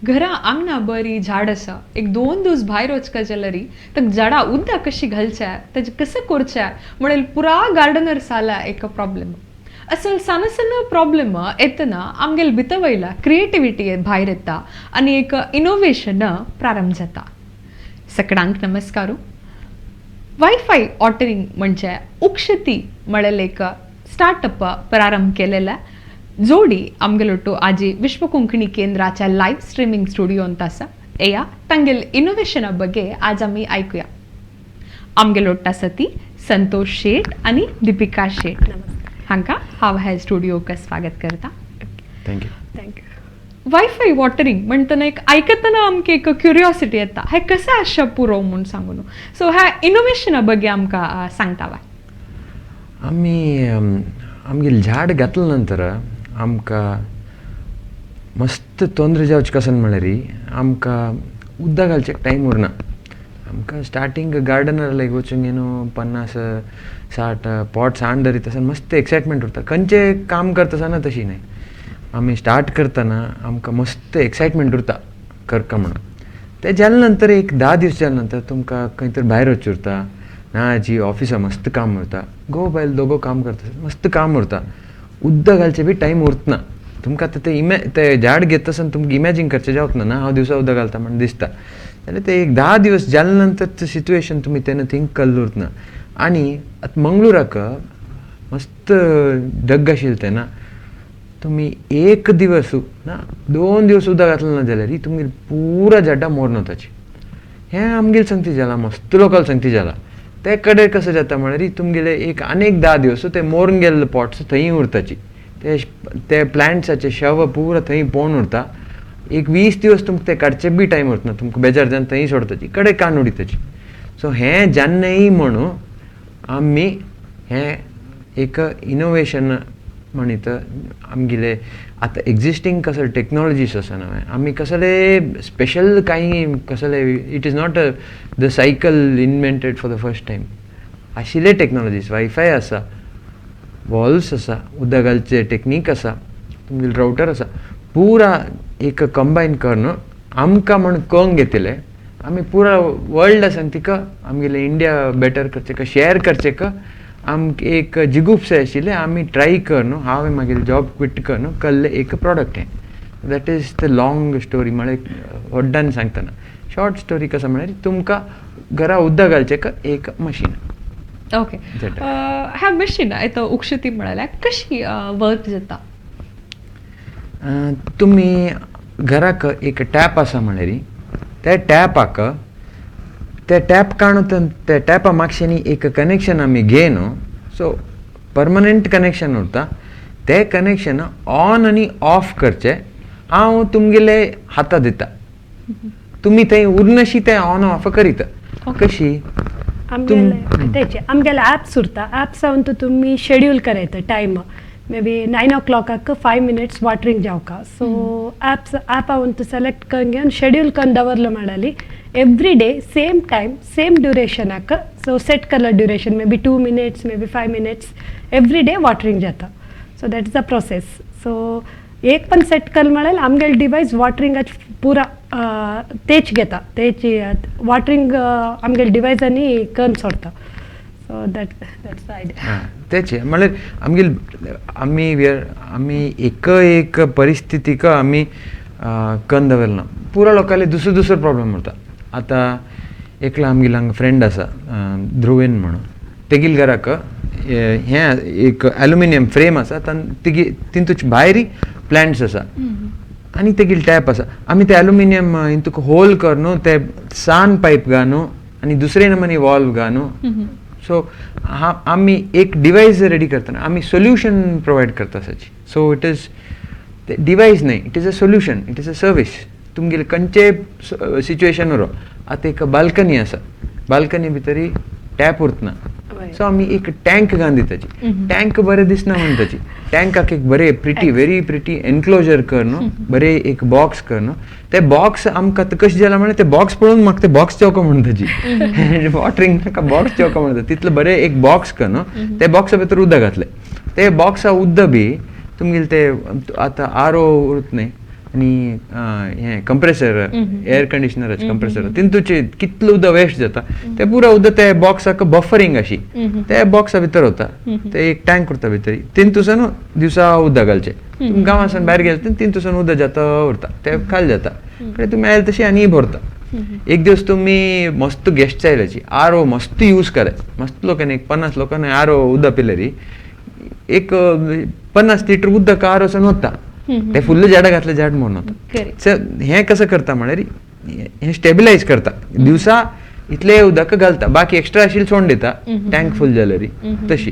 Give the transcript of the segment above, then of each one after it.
घरा आंगणा बरी झाड आसा एक 2 दीस भायर वचका जाल्यारी ताका झाडां उदक कशी घालच्या ताजें कसं करच्या म्हणून पुरा गार्डनर साला एक प्रॉब्लेम असल सण सण प्रॉब्लेम येतना आमगेल भितर वयला क्रिएटिविटी भायर येता आनी एक इनोवेशन प्रारंभ जाता. सगळ्यांक नमस्कार. वायफाय वॉटरिंग म्हणजे उक्षती म्हणलें एक स्टार्टअप प्रारंभ केलेला जोडी आमगेलोटो आजी विश्व कोंकणी केंद्राच्या लाईव्ह स्ट्रीमिंग स्टुडिओंत आसा. एया तांगेल इनोवेशना बगे आज आमी आयकुया. आमगेलोट आसा ती संतोष शेट आनी दीपिका शेट. हांकां हांव ह्या स्टुडिओक स्वागत करता. थँक्यू. वायफाय वॉटरिंग म्हणटना एक आयकतना आमकां एक क्युरियोसिटी येता हें कशें आसचें पुरो म्हूण सांगून. सो ह्या इनोवेशना बगे आमकां सांगता वा. आमी आमगेलें झाड घातले नंतर आमकां मस्त तोंदरे जावचें कसन म्हळ्यार आमकां उदक घालचें टायम उरना. आमकां स्टार्टींग गार्डनर लायक वचूंक न्हू 50-60 पॉट्स हाड धरीत आसतना मस्त एक्सायटमेंट उरता. खंयचें काम करता आसतना तशी न्हय. आमी स्टार्ट करतना आमकां मस्त एक्सायटमेंट उरता करता म्हणून. तें जाले नंतर एक 10 दीस जाले नंतर तुमकां खंय तर भायर वचचें उरता ना जी ऑफिसां मस्त काम उरता. घोव बायल दोगो काम करता मस्त काम उरता. उदक घालचें बी टायम उरतना. तुमकां आतां तें झाड घेता आसतना तुमकां इमॅजीन करचें जावचना ना हांव दिवसा उदक घालता म्हणून दिसता. जाल्यार ते एक 10 दीस जाले नंतर तें सिट्युएशन तुमी तेन्ना थिंक केल्लें उरना. आनी आतां मंगळुराक मस्त ढग आशिल्ले तेन्ना तुमी एक दिवस ना 2 दिवस उदक घातलें ना जाल्यार तुमगेली पुरा झाडां मोरून वताची. हें आमगेले संगती जालां मस्त लोकल संगती जालां. ते कडेन कशें जाता म्हळ्यार तुमगेले एक आनीक 10 दिवस ते मोरून गेल्ले पॉट्स थंय उरताची. ते प्लांट्साचे शव पुरा थंय पोवन उरता. एक 20 दिवस तुमकां ते काडचे बी टायम उरतना. तुमकां बेजार जावन थंय सोडताची कडेन काण उडयताची. सो हें जान्नय म्हणून आमी हें एक इनोवेशन म्हणीत आमगेले आतां एक्जिस्टींग कसले टेक्नॉलॉजीस आसा नवे आमी कसले स्पेशल काही कसले it is not the cycle invented for the first time. आशिल्ले टेक्नॉलॉजीस वायफाय आसा, वॉल्स आसा, उदक घालचे टेक्नीक आसा, तुमगेले रावटर आसा, पुरा एक कंबायन करून आमकां म्हण कळोवंक घेतले. आमी पुरा वर्ल्ड आसा तिका आमगेले इंडिया बेटर करचे का शेअर करचे का आमकां एक जिगुप्से आशिल्ले. आमी ट्राय करून हांवें मागीर जॉब क्विट करून केल्लें एक प्रॉडक्ट हें. That is the long story म्हळ्यार व्हडल्यान सांगतना. शॉर्ट स्टोरी कसं म्हळ्यार तुमकां घरा उदक घालचें का एक मशीन. ओके. ह्या मशीन आतां उक्षती म्हळ्यार कशी वर्क जाता. तुमी घराक एक टॅप आसा म्हळ्यार त्या टॅपाक ते टॅप काडून त्या टॅपा मागशेनी एक कनेक्शन आमी घेन सो परमनंट कनेक्शन उरता. ते कनेक्शन ऑन आनी ऑफ करचें हांव तुमगेले हाता दिता. तुमी थंय उरनशी ते ऑन ऑफ करीत. कशी आमगेले ॲप्स उरता. ॲप्सावन तुमी शेड्यूल करायचं time may be 9 o'clock 5 minutes watering जावका. सो ॲपावून सिलेक्ट करून घेवन शेड्यूल करून दवरलो म्हणाली every day same time same ड्युरेशनाक. सो सेट केलं duration may be 2 minutes may be 5 minutes every day watering जाता. So that is the process. So एक पण सेट केलं म्हळ्यार आमगेले डिवायस वॉटरिंगाच पुरा तेच घेता. तेची वॉटरिंग आमगेले डिवायसांनी करून सोडता. So that's the idea. तेचे म्हळ्यार आमी एक परिस्थितीक आमी करून दवरना. पुरा लोकांले दुसरो प्रॉब्लेम उरता. आतां एकलो आमगेलो हांगा फ्रेंड आसा ध्रुवेन म्हणून. तेगेल घराक हें एक एल्युमिनियम फ्रेम आसा तितूच भायर प्लांट्स आसा आनी तेगेल टॅप आसा. आमी ते एल्युमिनियम हितूक होल करून ते सान पायप घालून आनी दुसरे नमनी वॉल्व घालून सो आमी एक डिवायस रेडी करतना आमी सोल्युशन प्रोवायड करता आसाची. सो इट इज डिवायस न्हय it is a solution it is a service. तुमगेले खंयचे सिच्युएशन उरो आतां एक बाल्कनी आसा बाल्कनी भितर टॅप उरतना सो आमी एक टँक घालून दिताची. टँक बरें दिसना म्हणटाची. टँकाक एक बरें वेरी प्रिटी एनक्लोजर करून बरें एक बॉक्स करून ते बॉक्स आमकां कशें जालां म्हळ्यार ते बॉक्स पळोवन म्हाका ते बॉक्स चेवको म्हणटाची. वॉटरिंग नाका बॉक्स चेवको म्हणटा तितलो बरें एक बॉक्स करून ते बॉक्सा भितर उदक घातलें. ते बॉक्सा उदक बी तुमगेले ते आतां आरो उरत न्हय आनी हें कंप्रेसर एअर कंडिशनराचें कंप्रेसर तितूचे कितलें उदक वेस्ट जाता तें पुरा उदक ते बॉक्साक बफरिंग अशी ते बॉक्सा भितर वता ते एक टँक उरता भितर तितूंतसून दिवसा उदक घालचें गांवासान भायर गेले तितूंतसून उदक जाता उरता ते खाली जाता तुमी आयले तशी आनी भरता एक दिवस तुम्ही मस्त गेस्ट आयल्याची आरो मस्त यूज करे मस्त लोकांनी एक 50 लोकांनी आरो उदक पिले री एक 50 लिटर उदक आरोसान वता ते फुल्ल झाडां घातले झाड म्हणून होता हें कसं करता म्हळ्यार हें स्टेबिलायज करता दिवसा इतले उदक घालता बाकी एक्स्ट्रा आशिल्लें सोडून दिता टँक फुल जाल्यार तशी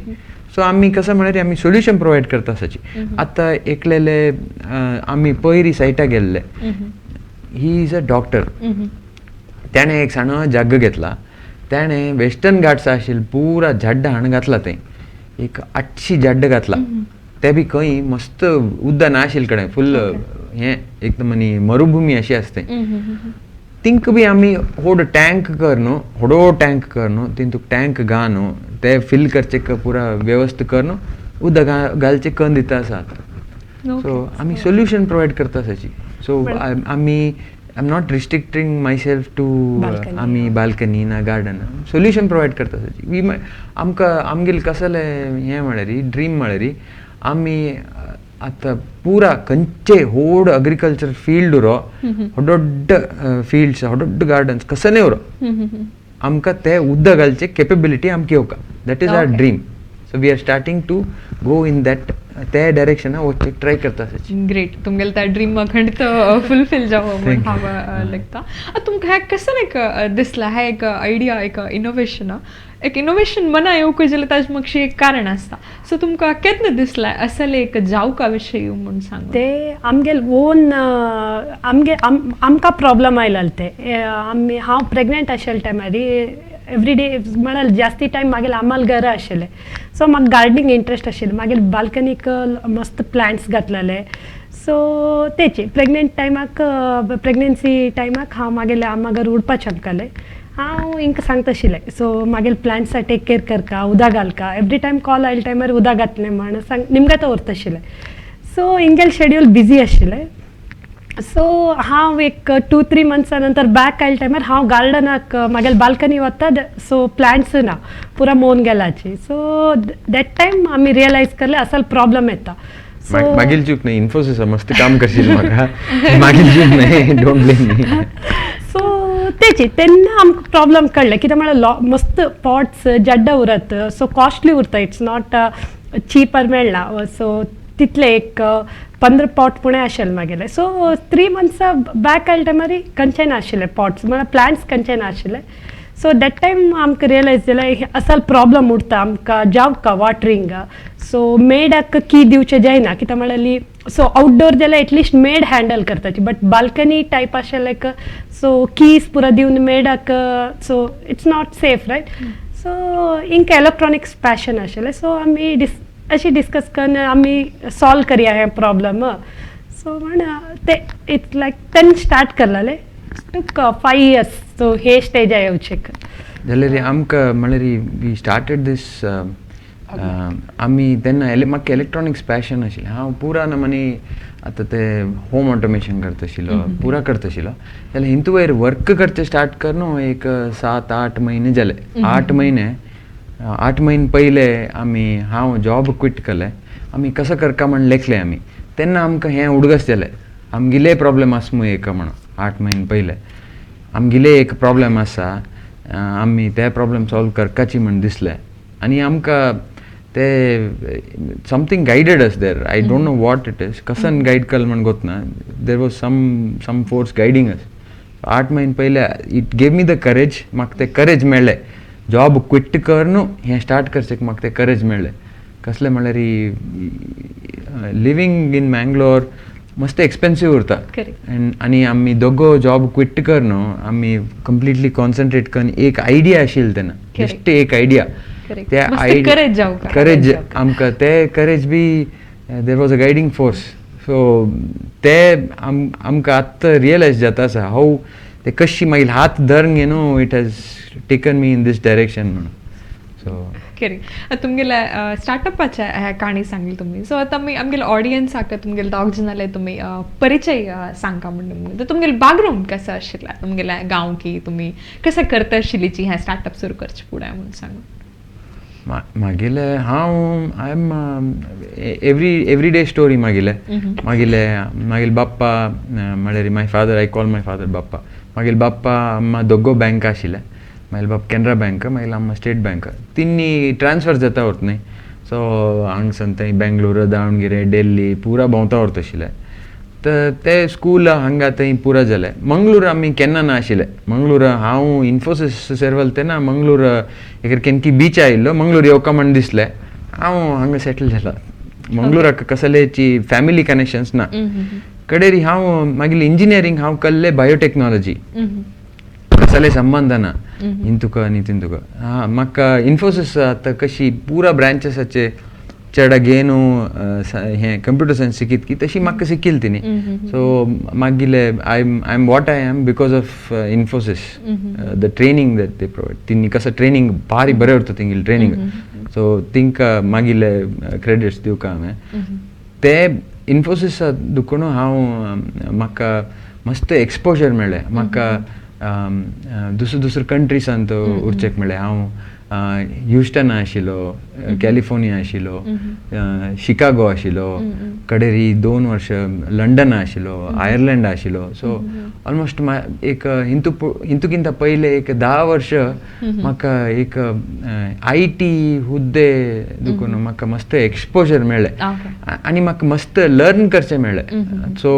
सो आमी कसं म्हळ्यार आमी सोल्युशन प्रोवायड करता तशी आतां एकलेले आमी पयरी सायटाक गेल्ले ही इज अ डॉक्टर त्याने एक साणो जग घेतला त्याने वेस्टर्न घाट्स आशिल्ले पुरा झाड्ड हाण घातला थंय एक 800 झाड्ड घातला ते बी खंय मस्त उदक नाशिल्ले कडेन फुल्ल हें एकदम आनी मरुभूमी अशी आसता तिंक बी आमी व्हड टँक कर न्हू व्हडो टँक कर न्हू तितूंत टँक घा न्हू ते फिल करचे पुरा वेवस्थ कर न्हू उदक घालचे कन्न दिता आसा सो आमी सोल्युशन प्रोवायड करता तशी सो आमी I am not restricting my self to balcony ना गार्डन सोल्युशन प्रोवायड करता वी आमकां आमगेले कसले हें म्हळ्यार ड्रीम म्हळ्यार आमी आतां पुरा खंयचे व्हड अग्रिकल्चर फील्ड उरो व्हड फील्ड्स व्हड गार्डन्स कसले उरो आमकां ते उदक घालचे केपेबिलिटी आमकां येवका that is our dream so we are starting to go in that त्या डायरेक्शना वचपाक ट्राय करता ग्रेट तुमगेले त्या ड्रीम खंडीत फुलफील जावं म्हण हांव लागता तुमकां हें कसं एक दिसला हें एक आयडिया एक इनोवेशन मना येवंक जाल्यार ताजे मातशें एक कारण आसता सो तुमकां केन्ना दिसला असल एक जावका विशयी म्हूण सांग ते आमगेल ओन आमकां प्रॉब्लम आयलाले ते हांव प्रेग्नंट आशिल्ले टायमार एवरी डे म्हळ्यार जास्ती टायम मागीर आम्हाला घरा आशिल्ले सो म्हाका गार्डनिंग इंट्रस्ट आशिल्लें मागीर बाल्कनीक मस्त प्लांट्स घातलेले सो तेची प्रेग्नन्सी टायमाक हांव मागीर आम्हागर उडपाक शकतालें हांव हिंकां सांगता आशिल्लें सो मागीर प्लांट्सा टेक केअर करका उदक घालका एवरी टायम कॉल आयले टायमार उदक घातलें म्हण सांग निमगां व्हरता आशिल्लें सो हिंगेल शेड्यूल बिजी आशिल्लें सो हांव एक 2-3 मंथ्सा नंतर बॅक आयले टायमार हांव गार्डनाक मागेल बाल्कनी वता सो प्लांट्स ना पुरा मोवन गेलाची सो दॅट टायम आमी रियलायज करले असल प्रॉब्लम येता मागील चूक नाही इन्फोसिस मस्त काम करशील म्हाका मागील चूक नाही डोंट ब्लेम मी सो तेची तेन्ना आमकां प्रॉब्लम कळ्ळें कित्याक म्हळ्यार मस्त पॉट्स जड्डा उरत सो कॉस्टली उरता इट्स नॉट चीपर मेळना सो तितले एक 15 पॉट पुणे आशिल्ले मागेले सो 3 मंथ्सा बॅक आयले टायमार खंयचे नाशिल्ले पॉट्स म्हळ्यार प्लांट्स खंयचे नाशिल्ले सो दॅट टायम आमकां रियलायज जालें असल प्रॉब्लम उरता आमकां जावका वॉटरिंग सो मेडाक की दिवचें जायना कित्याक म्हळ्यार सो आउटडोर जाल्यार एटलिस्ट मेड हँडल करताची बट बाल्कनी टायप आशिल्ले सो कीज पुरा दिवन मेडाक so it's not safe right so हिंकां इलेक्ट्रॉनिक्स पॅशन आशिल्लें सो आमी अशी डिस्कस करून आमी सॉल्व करया हें प्रॉब्लम सो म्हण ते इट्स लायक तेन्ना स्टार्ट करलेले टूक 5 years सो हे स्टेजा येवचेक जाल्यार आमकां म्हळ्यार वी स्टार्टेड दीस आमी तेन्ना म्हाका इलेक्ट्रॉनिक्स पॅशन आशिल्लें हांव पुरा नमानी आतां ते होम ऑटोमेशन करता आशिल्लो पुरा करता आशिल्लो जाल्यार हितू वयर वर्क करचें स्टार्ट कर न्हू एक 7-8 म्हयने जाले 8 म्हयने पयले आमी हांव जॉब क्विट केलें आमी कसं करका म्हण लेखलें आमी तेन्ना आमकां हें उडगस जालें आमगेले प्रॉब्लेम आसा मुय एक म्हणून 8 म्हयने पयले आमगेले एक प्रॉब्लेम आसा आमी ते प्रॉब्लेम सॉल्व करपाची म्हण दिसलें आनी आमकां ते something guided us there I don't know what it is कसन गायड केलें म्हण गोतना there was some force guiding us 8 म्हयने पयले it gave me the courage म्हाका ते करेज मेळ्ळें जॉब क्विट कर न्हू हें स्टार्ट करचें म्हाका तें करेज मेळ्ळें कसलें म्हळ्यार लिवींग इन मँगलोर मस्त एक्सपेन्सीव उरता आनी आमी दोगो जॉब क्विट कर न्हू आमी कंप्लिटली कॉन्सन्ट्रेट करून एक आयडिया आशिल्ली तेन्ना बेश्ट एक आयडिया ते करेज आमकां ते courage be there was a guiding force so ते आमकां आतां रियलायज जाता आसा हाव ते कशी मागीर हात धरून now it has taken me in this direction म्हणून सो खरी तुमगेल्या स्टार्टअपाच्या ह्या काणी सांगली तुम्ही सो आता मी आमगेल्या ऑडियन्स आका तुमगेले दोग जनाले तुम्ही परिचय सांगता म्हणून तर तुमगेले बॅकग्राऊंड कसं आशिल्ला तुमगेल्या गांव की तुम्ही कसं करता आशिल्लीची ह्या स्टार्टअप सुरू करचे फुडें म्हणून सांगून मागेले हांव I am every day story मागेले मागेले बाप्पा म्हळ्यार my father I call my father बाप्पा मागेले बाप्पा अम्मा दोगो बँक आशिल्ले मागीर बाप कॅनरा बँक मागीर अम्मा स्टेट बँक तिन्नी ट्रान्सफर जाता व्हरता न्ही सो हांगसान थंय बेंगलोर दावणगिरे दिल्ली पुरा भोंवता व्हरता आशिल्ले तर ते स्कूल हांगा थंय पुरा जालें मंगळूर आमी केन्ना ना आशिल्ले मंगळूर हांव इन्फोसीस सेरवल तेन्ना मंगळूर एक केनकी बीच आयिल्लो मंगळूर येवका म्हण दिसलें हांव हांगा सेटल जाला मंगळूराक कसलेची फॅमिली कनेक्शन्स ना कडेरी हांव मागीर इंजिनियरींग हांव केल्लें बायोटेक्नॉलॉजी कसले संबंध ना इंतुका आनी तिंतुका म्हाका इन्फोसीस आतां कशी पुरा ब्रांचेसाचे चेडा घेयन हें कंप्युटर सायन्स शिकीत की तशी म्हाका शिकिल्ली तिणी सो मागीले I am what I am because of Infosys the training that they provide तिनी कसं ट्रेनिंग भारी बरें उरता तिंगेली ट्रेनिंग सो तिंका मागीले क्रेडिट्स दिवका हांवें ते इन्फोसीस दुखून हांव म्हाका मस्त एक्सपोजर मेळ्ळें म्हाका दुसऱ्या कंट्रीसांत उरचेक मेळ्ळें हांव ह्युस्टन आशिल्लो कॅलिफोर्निया आशिल्लो शिकागो आशिल्लो कडेरी 2 वर्ष लंडन आशिल्लो आयर्लंड आशिल्लो सो ऑलमोस्ट एक हिंतूकिंत पयले एक 10 वर्ष म्हाका एक IT हुद्दे दुखून म्हाका मस्त एक्सपोजर मेळ्ळें आनी म्हाका मस्त लर्न करचें मेळ्ळें सो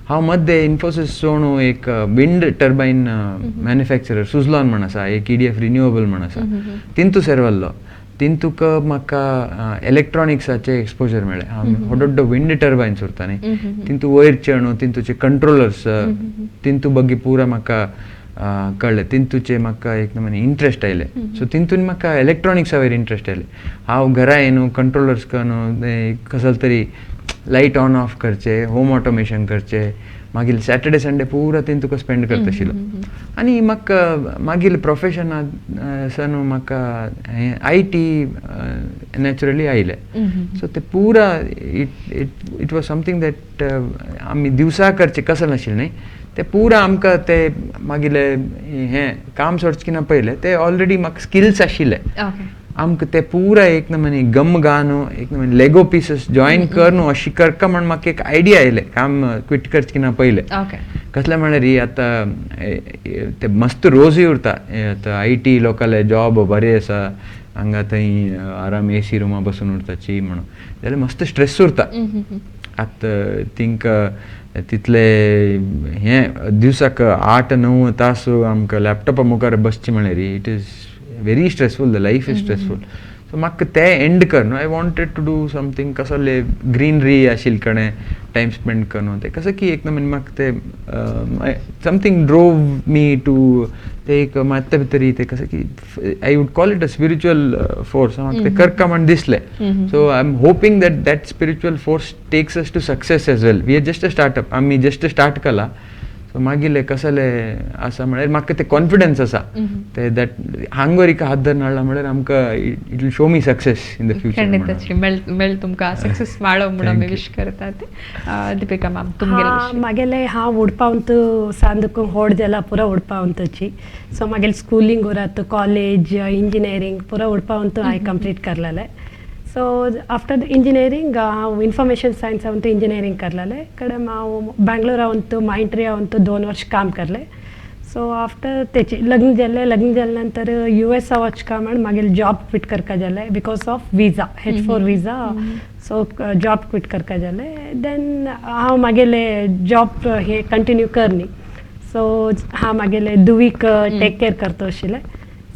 हांव मध्य इन्फोसीस सोडून एक विंड टर्बायन मॅन्युफॅक्चरर सुझलॉन म्हण आसा एक EDF रिन्युएबल म्हण आसा तिंतू सेरवल्लो तिंतूक म्हाका इलेक्ट्रॉनिक्साचे एक्सपोजर मेळ्ळें हांव व्हड व्हड विंड टर्बायन्स उरता न्ही तिंतू वयर चेणू तिंतूचे कंट्रोलर्स तिंतू बगी पुरा म्हाका कळ्ळें तिंतूचे म्हाका एक इंट्रस्ट आयलें सो तिंतून म्हाका इलेक्ट्रॉनिक्सा वयर इंट्रस्ट आयलें हांव घरा येनू कंट्रोलर्स करून कसले तरी लायट ऑन ऑफ करचे होम ऑटोमेशन करचे मागीर सॅटर्डे संडे पुरा तिंतूक स्पेंड करता आशिल्लो आनी म्हाका मागीर प्रोफेशनान म्हाका IT नॅचरली आयलें सो ते पुरा इट वॉज समथींग दॅट आमी दिवसा करचे कसं नाशिल्लें न्ही ते पुरा आमकां ते मागीर हें काम सोडचें ना पयलें ते ऑलरेडी म्हाका स्किल्स आशिल्ले आमकां ते पुरा एक नमनी गम गानू एक नमनी लेगो पीसेस जॉईन करनू अशी करका म्हण म्हाका एक आयडिया आयलें काम क्विट करचें ना पयलें कसलें म्हळ्यार ही आतां ते मस्त रोजी उरता आतां IT लोकले जॉब बरें आसा हांगा थंय आराम AC रुमा बसून उरताची म्हणून जाल्यार मस्त स्ट्रेस उरता आतां तिंका तितले हें दिवसाक 8-9 तास आमकां लॅपटॉपा मुखार बसचें म्हळ्यार it is very stressful the life is stressful so म्हाका ते एंड करन I wanted to do something कसले ग्रीनरी आशिल कणे टाइम स्पेंड करन ते कसं की एक नमन म्हाका ते समथिंग ड्रोव मी टू ते एक मात्ते भितरी ते कसं की I would call it a spiritual force म्हाका ते करका म्हण दिसलें so I'm hoping that that spiritual force takes us to success as well we are just a startup आमी just स्टार्ट केला सो मागीर कसले आसा म्हळ्यार म्हाका ते कॉन्फिडन्स आसा ते दॅट हांगर एक हात धरून हाडला म्हळ्यार आमकां it will show me success in the future खंडितच मेळ तुमकां सक्सेस माळो म्हणून आमी विश करतात दीपिका मॅम तुमगेले मागेले हांव उडपावंत सांदूक व्हड जाला पुरो उडपावंतची सो मागेले स्कूलिंग उरत कॉलेज इंजिनियरींग पुरो उडपावंत हांवें कंप्लीट करलेलें सो आफ्टर द इंजिनियरींग हांव इन्फॉर्मेशन सायन्स हांव इंजिनियरींग करलेलें कडेन हांव बेंगलोर हांव माइंट्री हांव 2 वर्ष काम करलें सो आफ्टर तेची लग्न जाले नंतर US वचका म्हण मागीर जॉब क्विट करका जालें because of visa H4 visa so job quit करका जालें देन हांव मागेले जॉब हे कंटिन्यू करनी सो हांव मागेले दुवीक टेक केअर करता आशिल्लें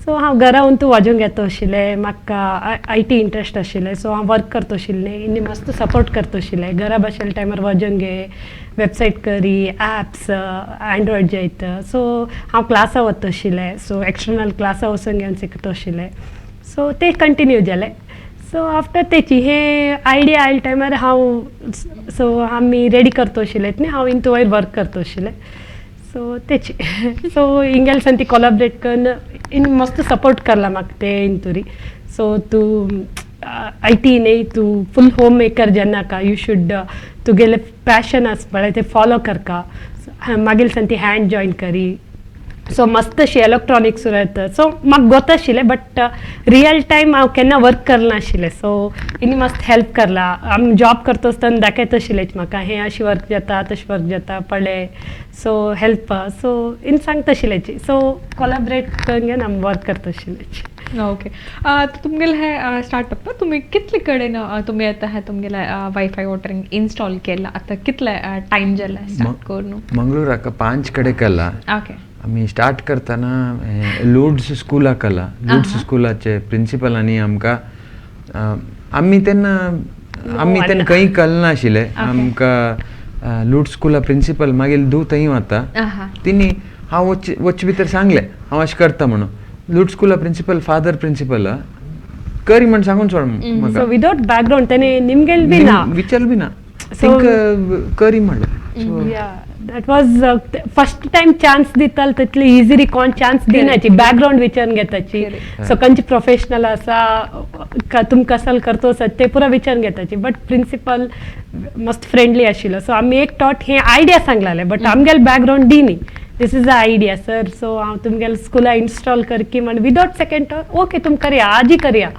सो हांव घरा तूं वाजोवंक येता आशिल्लें म्हाका IT इंट्रस्ट आशिल्लें सो हांव वर्क करता आशिल्लें इन्नी मस्त सपोर्ट करता आशिल्लें घरा बसले टायमार वाजोवंक गे वेबसायट करी ॲप्स एंड्रॉयड जे सो हांव क्लासा वता आशिल्लें सो एक्सटर्नल क्लासा वचून घेवन शिकता आशिल्लें सो ते कंटिन्यू जालें सो आफ्टर तेची हे आयडिया आयले टायमार हांव सो आमी रेडी करता आशिल्लें न्ही हांव इंतू वयर वर्क करता आशिल्लें सो तेची सो इंगेल ती कोलॅबरेट करून इन मस्त सपोर्ट करला म्हाका ते इंतुरी सो तूं IT नाही तू फुल होम मेकर जेन्ना का यू शुड तुगेले पॅशन आसपळे ते फॉलो करका मागीर संती हँड जॉईन करी सो मस्त अशी इलेक्ट्रॉनिक्स राहता सो म्हाका गोत आशिल्लें बट रियल टायम हांव केन्ना वर्क करना आशिल्लें सो इनी मस्त हेल्प करला आमी जॉब करता आसतना दाखयत आशिल्लें म्हाका हें अशी वर्क जाता तशें वर्क जाता पळय सो हेल्प सो इन सांगता आशिल्लें सो कोलॅबरेट करून आमी वर्क करता आशिल्लें ओके तुमगेले हे स्टार्टअप तुम्ही कितले कडेन तुम्ही आता हे तुमगेले वायफाय वॉटरिंग इन्स्टॉल केला आता कितले टाइम जाला स्टार्ट करून मंगळूराक 5 कಡೆ केला ओके आम्ही स्टार्ट करताना लूड्स स्कूलाक केला लूड्स स्कूलाचे प्रिंसिपल आनी आमकां आमी तेन्ना खंय कळना नाशिल्लें आमकां लूड्स स्कूला प्रिंसिपल मागीर थंय वता तिणी हांव वच भितर सांगलें हांव अशें करता म्हणून लूड स्कूला प्रिंसिपल फादर प्रिंसिपल करी म्हण सांगून सोड म्हाका सो विदाउट बॅकग्राऊंड त्याने निमगेल बी ना विचारल बी ना करी म्हणलें that was first time chance Dital title easily कोण चान्स दिनाची बॅकग्राऊंड विचारून घेताची सो खंयची प्रोफेशनल आसा तुम कसल करतो ते पुरा विचारून घेताची बट प्रिंसिपल मस्त फ्रेंडली आशिल्लो सो आमी एक टॉट हे आयडिया सांगलाले बट आमगेल बॅकग्राऊंड दिनी this is the idea sir so हांव तुमगेले स्कूला इन्स्टॉल करकी म्हण विदाउट सेकंड टॉट ओके तुम करया आजी करया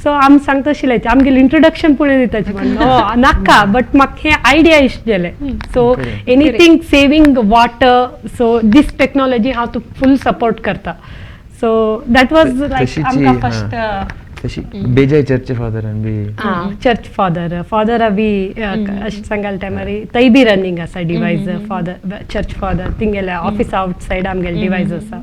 सो आमी सांगता आशिल्ले आमगेले इंट्रोडक्शन पुणे दिताचे म्हण नाका बट म्हाका हे आयडिया इश्ट जाले so anything saving water so this technology हांव तुका फूल सपोर्ट करता सो दॅट वॉज लायक आमकां फर्स्ट तशी बेजाय चर्च फादरान बी चर्च फादर बी अशें सांगले टायमार थंय बी रनिंग आसा डिवायस फादर चर्च फादर तिंगेले ऑफिस आउटसायड आमगेले डिवायस आसा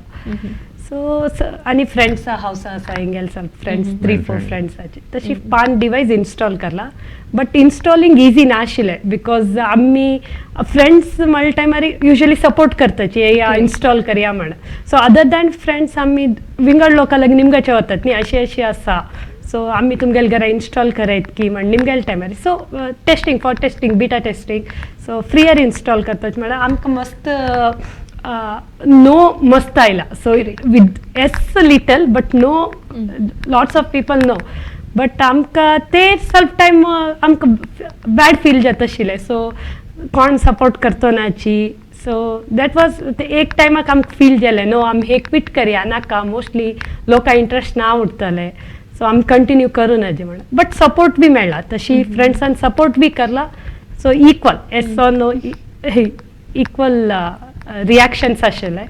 सो आनी फ्रेंड्स हावसा आसा हिंगेल फ्रेंड्स 3-4 फ्रेंड्साची तशी 5 डिवायस इन्स्टॉल करला बट इन्स्टॉलिंग इजी नाशिल्लें बिकॉज आमी फ्रेंड्स म्हणल्या टायमार युजली सपोर्ट करताची या इन्स्टॉल करया म्हण सो अदर दॅन फ्रेंड्स आमी विंगड लोकां लागीं निमगाचे वतात न्ही अशी अशी आसा सो आमी तुमगेले घरा इन्स्टॉल करयत की म्हण निमगेले टायमार so testing for testing beta testing so freer install करतात म्हळ्यार आमकां मस्त नो मस्त आयला so with S little but know lots of people know but आमकां ते सब टायम आमकां बॅड फील जाता आशिल्लें सो कोण सपोर्ट करतो नाची सो दॅट वॉज एक टायमाक आमकां फील जालें नो आमी हे क्वीट करया नाका मोस्टली लोकां इंट्रस्ट ना उरतले सो आमी कंटिन्यू करूं नजे म्हणून बट सपोर्ट बी मेळ्ळा तशी फ्रेंड्सान सपोर्ट बी करला so equal as or no equal reactions आशिल्ले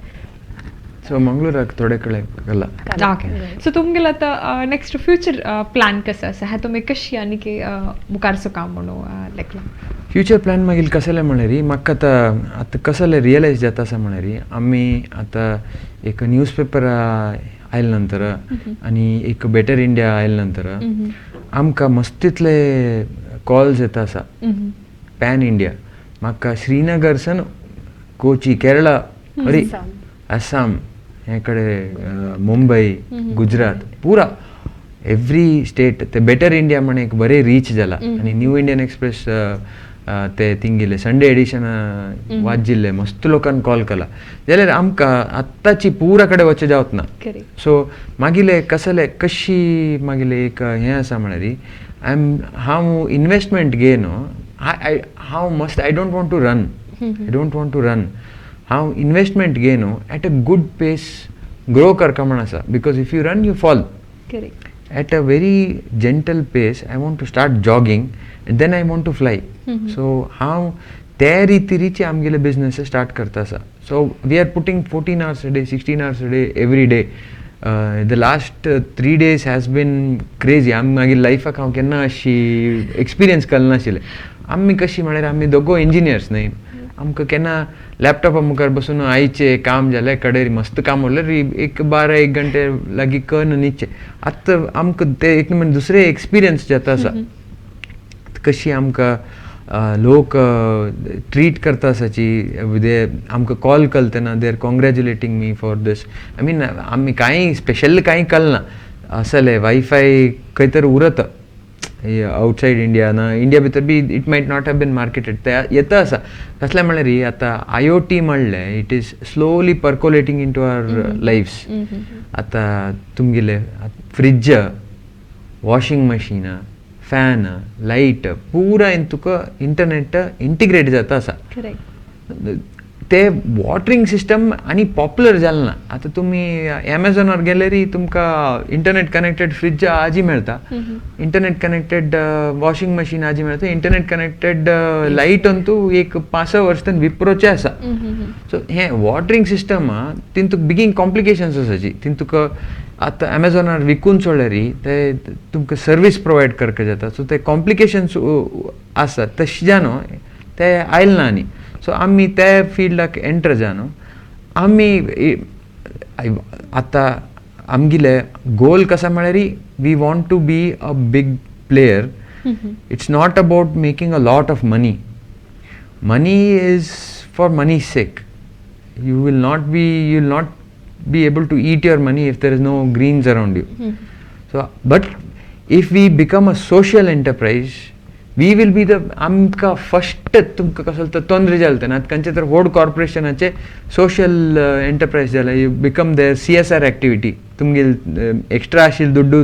सो मंगळूराक थोडे कडेन केला ओके सो तुमगेलो आतां नेक्स्ट फ्युचर प्लॅन कसो आसा हे तुमी कशी आनी की मुखारचो काम म्हणू लायक फ्युचर प्लॅन मागीर कसले म्हणल्यार म्हाका आतां कसले रियलायज जाता आसा म्हणल्यार आमी आतां एक न्यूज पेपर आयले नंतर आनी एक बेटर इंडिया आयले नंतर आमकां मस्तितले कॉल्स येता आसा पॅन इंडिया म्हाका श्रीनगर सन कोची केरळा अरे आसाम हे कडेन मुंबई गुजरात पुरा एवरी स्टेट ते बेटर इंडिया म्हण एक बरें रीच जाला आनी न्यू इंडियन एक्सप्रेस ते थिंगेले संडे एडिशन वाजिल्ले मस्त लोकांनी कॉल केला जाल्यार आमकां आत्ताची पुरा कडेन वचचें जावत ना सो मागीले कसले कशी मागीले एक हें आसा म्हळ्यार हांव इन्वेस्टमेंट घे न्हू I don't want to run. I don't want to run. How investment gain at a good pace grow karka manasa because if you run you fall. Correct. At a very gentle pace I want to start jogging and then I want to fly. So how त्या रीतीची आमगेले business start करता आसा so we are putting 14 hours a day 16 hours a day every day. The last 3 days has been crazy. आमी मागीर लायफाक हांव केन्ना अशी experience केल्लो नाशिल्लें आमी कशी म्हळ्यार आमी दोगो इंजिनियर्स न्हय आमकां केन्ना लॅपटॉपा मुखार बसून आयचे काम जालें कडेन मस्त काम उरलें एक 12-1 घंटे लागीं कन्न न्हिदचें आतां आमकां ते एक म्हणजे दुसरे एक्सपिरियन्स जाता आसा कशी आमकां लोक ट्रीट करता आसाची दे आमकां कॉल केल तेन्ना they are congratulating me for this I mean आमी कांय स्पेशल कांय केलना असले वायफाय खंय तर उरता आउटसायड इंडिया ना इंडिया भितर बी it might not have been marketed ते येता आसा कसलें म्हळ्यार आतां IoT म्हणलें it is slowly percolating into our lifes आतां तुमगेले fridge washing machine fan light पुरा तुका इंटरनेट इंटिग्रेट जाता आसा ते वॉटरिंग सिस्टम आनी पॉप्युलर जालें ना. आतां तुमी एमेझॉनार गेल्यार तुमकां इंटरनेट कनेक्टेड फ्रिज आजी मेळटा, इंटरनेट कनेक्टेड वॉशिंग मशीन आजी मेळटा, इंटरनेट कनेक्टेड लाईट अंतू एक 5-6 वर्सां विप्रोचे आसा. सो हे वॉटरिंग सिस्टम तीन तुका बेगीन कॉम्प्लिकेशन्स आसाची. तीन तुका आतां एमेझॉनार विकून सोडल्यार ते तुमकां सर्वीस प्रोवायड करपाक जाता. सो ते कॉम्प्लिकेशन्स आसा तशें जानो ते आयल ना न्ही. सो आमी त्या फिल्डाक एंटर जानो. आमी आतां आमगेले गोल कसा म्हळ्यार we want to be a big player. It's not about making a lot of money. Money is for money sake. You will not be able to eat your money if there is no greens around you. So, but if we become a social enterprise, we will be the आमका first तुमकां कसं तोंदरे जालता ना खंयचे तर व्हड कॉर्पोरेशनाचे सोशल एंटरप्राइज जाला. You become their CSR activity. तुमगेल एक्स्ट्रा आशिल्ले दुड्डू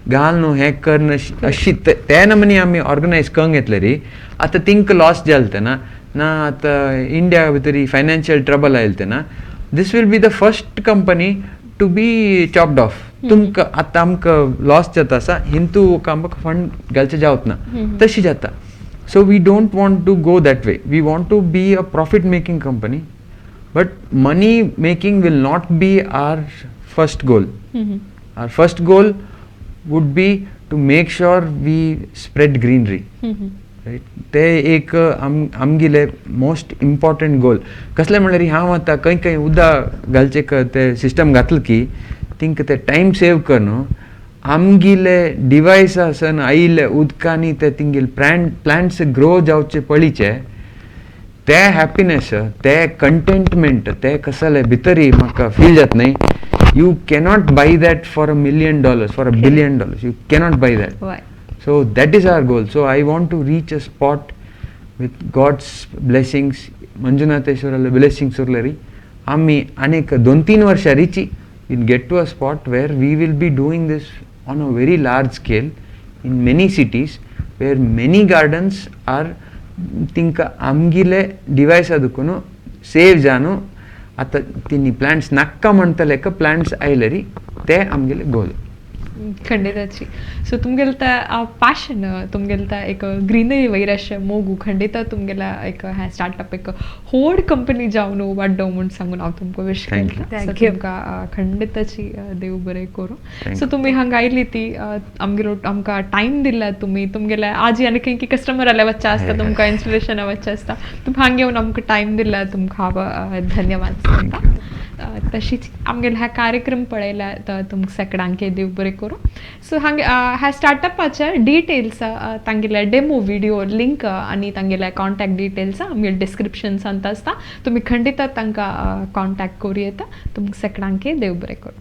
घाल न्हू हें कर अशी ते नमनी आमी ऑर्गनायज करूंक घेतले री. आतां तिंक लॉस जालता ना आतां इंडिया भितर फायनान्शियल ट्रबल आयलते ना. This will be the first company to be chopped off. तुमकां आतां आमकां लॉस जाता आसा हिंतू आमकां फंड घालचे जावत ना तशी जाता. So we don't want to go that way. We want to be a profit making company, but money making will not be our first goal. Our first goal would be to make sure we spread greenery. Right ते एक आमगेले most important गोल. कसले म्हणल्यार हांव आतां खंय उदक घालचे ते सिस्टम घातले की तिंक ते टायम सेव कर न्हू. आमगेले डिवायस आसन आयिल्ले उदकांनी ते तिंगेल प्लांट्स ग्रो जावचे पळीचे ते हॅपिनेस ते कंटेंटमेंट ते कसले भितरी म्हाका फील जाता न्ही. You cannot buy that for $1 million, for $1 billion. You cannot buy that. So that is our goal. So I want to reach a spot with God's blessings, Manjunatheshwarala blessings urlari. Ami anek 2-3 varsha richi we'll get to a spot where we will be doing this on a very large scale in many cities where many gardens are think amgile device adukunu save janu ata tini plants nakka mantaleka plants ailari te amgile goal. ಖಂಡಿತಾಚಿ. So तुमಗೆಲ್ಲ passion तुमಗೆಲ್ಲ एक greenery वैरश मोगू खंडित तुमಗೆಲ್ಲ एक ह्या startup एक होड company जावन वाडव म्हणून सांगून हांव तुमकां विश करता. तुमकां खंडिताची देव बरें करूं. सो तुमी हांगा आयली ती आमकां टायम दिला तुमी. तुमगेले आज आनी खंय कस्टमर आले वच्चे आसता तुमकां इन्स्पिरेशन वच्चे आसता. तुमी हांगा येवन आमकां टायम दिला तुमकां हांव धन्यवाद सांगता. तशीच आमगेले ह्या कार्यक्रम पळयला तर तुमकां सगळ्यांक देव बरें करूं. सो हांगा ह्या स्टार्टअपाचे डिटेल्स तांगेले डेमो व्हिडिओ लिंक आनी तांगेले कॉन्टॅक्ट डिटेल्स आमगे डिस्क्रिप्शन्सांत आसता. तुमी खंडित तांकां कॉन्टॅक्ट करूं येता. तुमकां सगळ्यांक देव बरें करूं.